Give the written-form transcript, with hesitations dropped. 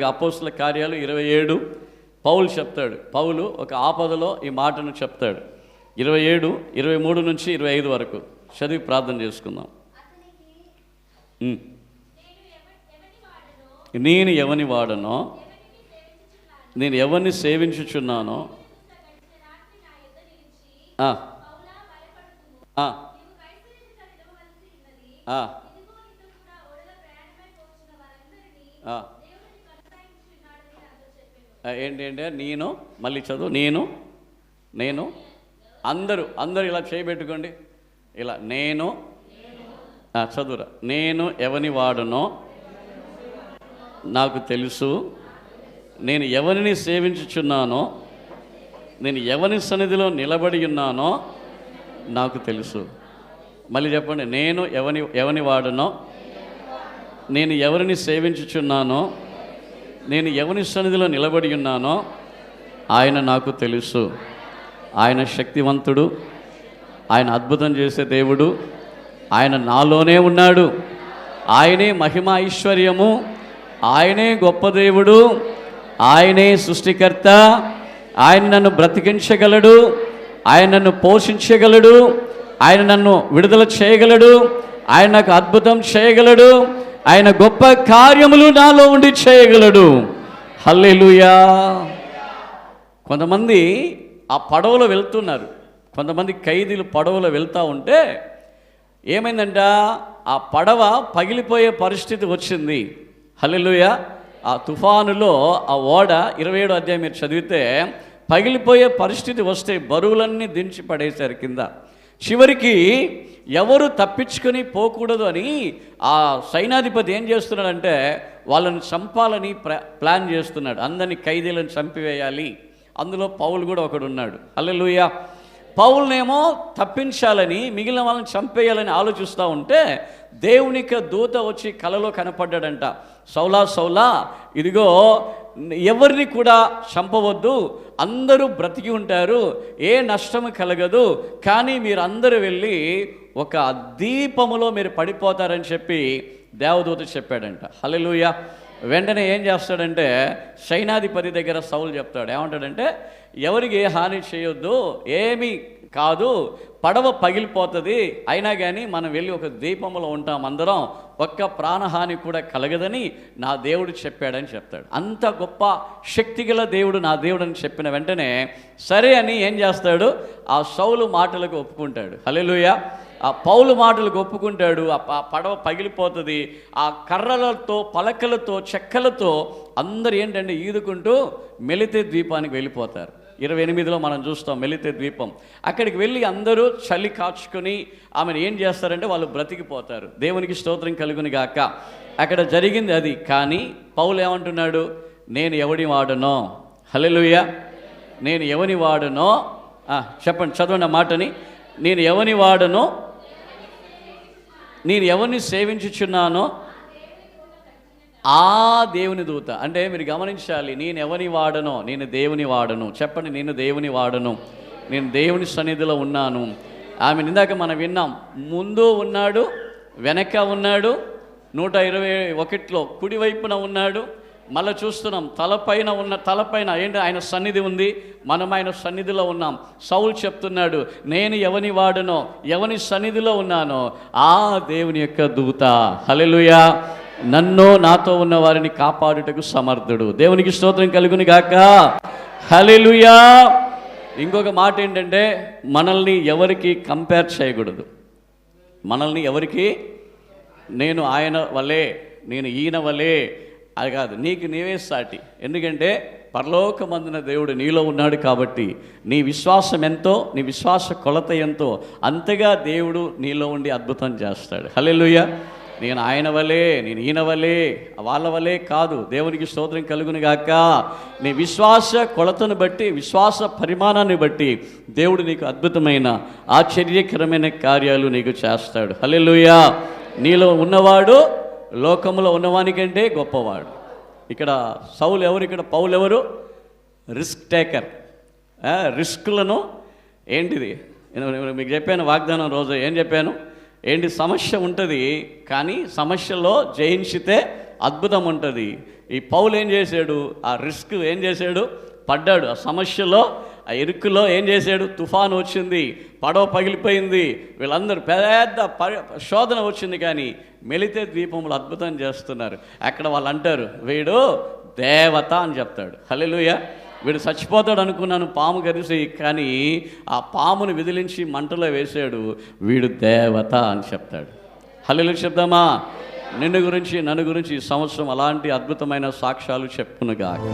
అలాగే అపోస్తుల కార్యాలు 27 పౌలు చెప్తాడు. పౌలు ఒక ఆపదలో ఈ మాటను చెప్తాడు. 27, 23 నుంచి 25 వరకు చదివి ప్రార్థన చేసుకుందాం. నేను ఎవని వాడనో, నేను ఎవరిని సేవించుచున్నానో, ఏంటి అంటే నేను, మళ్ళీ చదువు, నేను అందరూ ఇలా చేయబెట్టుకోండి. ఇలా నేను చదువురా. నేను ఎవని వాడనో నాకు తెలుసు, నేను ఎవరిని సేవించుచున్నానో, నేను ఎవరి సన్నిధిలో నిలబడి ఉన్నానో నాకు తెలుసు. మళ్ళీ చెప్పండి. నేను ఎవని వాడనో, నేను ఎవరిని సేవించుచున్నానో, నేను ఎవరి సన్నిధిలో నిలబడి ఉన్నానో ఆయన నాకు తెలుసు. ఆయన శక్తివంతుడు, ఆయన అద్భుతం చేసే దేవుడు, ఆయన నాలోనే ఉన్నాడు. ఆయనే మహిమ ఐశ్వర్యము, ఆయనే గొప్ప దేవుడు, ఆయనే సృష్టికర్త. ఆయన నన్ను బ్రతికించగలడు, ఆయన నన్ను పోషించగలడు, ఆయన నన్ను విడుదల చేయగలడు, ఆయన నాకు అద్భుతం చేయగలడు, ఆయన గొప్ప కార్యములు నాలో ఉండి చేయగలడు. హల్లెలూయా. కొంతమంది ఆ పడవలో వెళ్తున్నారు. కొంతమంది ఖైదీలు పడవలో వెళ్తూ ఉంటే ఏమైందంట, ఆ పడవ పగిలిపోయే పరిస్థితి వచ్చింది. హల్లెలూయా. ఆ తుఫానులో ఆ ఓడ 27వ అధ్యాయం మీరు చదివితే పగిలిపోయే పరిస్థితి వస్తే బరువులన్నీ దించి పడేశారు కింద. చివరికి ఎవరు తప్పించుకొని పోకూడదు అని ఆ సైన్యాధిపతి ఏం చేస్తున్నాడంటే వాళ్ళని చంపాలని ప్లాన్ చేస్తున్నాడు. అందరినీ ఖైదీలను చంపివేయాలి. అందులో పౌలు కూడా ఒకడు ఉన్నాడు. హల్లెలూయా. పౌలునేమో తప్పించాలని, మిగిలిన వాళ్ళని చంపేయాలని ఆలోచిస్తూ ఉంటే దేవునికి దూత వచ్చి కలలో కనపడ్డాడంట. సౌలా సౌలా, ఇదిగో ఎవరిని కూడా చంపవద్దు, అందరూ బ్రతికి ఉంటారు, ఏ నష్టము కలగదు, కానీ మీరు అందరూ వెళ్ళి ఒక దీపములో మీరు పడిపోతారని చెప్పి దేవదూత చెప్పాడంట. హల్లెలూయా. వెంటనే ఏం చేస్తాడంటే సైన్యాధిపతి దగ్గర సౌలు చెప్తాడు. ఏమంటాడంటే ఎవరికి ఏ హాని చేయొద్దు, ఏమీ కాదు, పడవ పగిలిపోతుంది, అయినా కానీ మనం వెళ్ళి ఒక దీపంలో ఉంటాం అందరం, ఒక్క ప్రాణహాని కూడా కలగదని నా దేవుడు చెప్పాడని చెప్తాడు. అంత గొప్ప శక్తిగల దేవుడు నా దేవుడు అని చెప్పిన వెంటనే సరే అని ఏం చేస్తాడు, ఆ సౌలు మాటలకు ఒప్పుకుంటాడు. హల్లెలూయా. ఆ పౌలు మాటలకు ఒప్పుకుంటాడు. ఆ పడవ పగిలిపోతుంది. ఆ కర్రలతో, పలకలతో, చెక్కలతో అందరు ఏంటంటే ఈదుకుంటూ మెలితే ద్వీపానికి వెళ్ళిపోతారు. 28లో మనం చూస్తాం మెలితే ద్వీపం. అక్కడికి వెళ్ళి అందరూ చలి కాచుకొని ఆమెను ఏం చేస్తారంటే వాళ్ళు బ్రతికిపోతారు. దేవునికి స్తోత్రం కలుగును గాక. అక్కడ జరిగింది అది. కానీ పౌలు ఏమంటున్నాడు, నేను ఎవని వాడనో. హల్లెలూయా. నేను ఎవని వాడనో చెప్పండి, చదవండి ఆ మాటని. నేను ఎవని వాడనో, నేను ఎవరిని సేవించుచున్నానో ఆ దేవుని దూత. అంటే మీరు గమనించాలి, నేను ఎవని వాడనో, నేను దేవుని వాడను. చెప్పండి, నేను దేవుని వాడను, నేను దేవుని సన్నిధిలో ఉన్నాను. ఆమె ఇందాక మనం విన్నాం, ముందు ఉన్నాడు, వెనక ఉన్నాడు, 121లో కుడివైపున ఉన్నాడు. మళ్ళీ చూస్తున్నాం తలపైన ఏంటి ఆయన సన్నిధి ఉంది, మనం ఆయన సన్నిధిలో ఉన్నాం. సౌలు చెప్తున్నాడు, నేను ఎవని వాడనో, ఎవని సన్నిధిలో ఉన్నానో ఆ దేవుని యొక్క దూత. హల్లెలూయా. నన్ను నాతో ఉన్న వారిని కాపాడుటకు సమర్థుడు. దేవునికి స్తోత్రం కలుగును గాక. హల్లెలూయా. ఇంకొక మాట ఏంటంటే మనల్ని ఎవరికి కంపేర్ చేయకూడదు. మనల్ని ఎవరికి, నేను ఆయన వలే, నేను ఈయన వలే అది కాదు, నీకు నీవే సాటి. ఎందుకంటే పరలోకమందున దేవుడు నీలో ఉన్నాడు కాబట్టి నీ విశ్వాసం ఎంతో, నీ విశ్వాస కొలత ఎంతో అంతగా దేవుడు నీలో ఉండి అద్భుతం చేస్తాడు. హల్లెలూయా. నేను ఆయన వలే, నేను ఈయన వలే, వాళ్ళ వలే కాదు. దేవునికి స్తోత్రం కలుగును గాక. నీ విశ్వాస కొలతను బట్టి, విశ్వాస పరిమాణాన్ని బట్టి దేవుడు నీకు అద్భుతమైన ఆశ్చర్యకరమైన కార్యాలు నీకు చేస్తాడు. హల్లెలూయా. నీలో ఉన్నవాడు లోకంలో ఉన్నవానికంటే గొప్పవాడు. ఇక్కడ సౌలు ఎవరు, ఇక్కడ పౌలు ఎవరు? Risk taker. రిస్కులను ఏంటిది మీకు చెప్పాను వాగ్దానం రోజు. ఏం చెప్పాను? ఏంటి సమస్య ఉంటుంది, కానీ సమస్యలో జయించితే అద్భుతం ఉంటుంది. ఈ పౌలు ఏం చేశాడు? ఆ రిస్క్ ఏం చేశాడు? పడ్డాడు. ఆ సమస్యలో, ఆ ఇరుక్కులో ఏం చేశాడు? తుఫాను వచ్చింది, పడవ పగిలిపోయింది, వీళ్ళందరూ పెద్ద శోధన వచ్చింది. కానీ మెలితే ద్వీపంలో అద్భుతం చేస్తున్నారు. అక్కడ వాళ్ళు అంటారు, వీడు దేవత అని చెప్తాడు. హల్లెలూయా. వీడు చచ్చిపోతాడు అనుకున్నాను పాము కరిసి, కానీ ఆ పామును విదిలించి మంటలో వేశాడు. వీడు దేవత అని చెప్తాడు. హల్లెలూయా చెప్దామా? నిన్ను గురించి, నన్ను గురించి ఈ సంవత్సరం అలాంటి అద్భుతమైన సాక్ష్యాలు చెప్పునుగాక.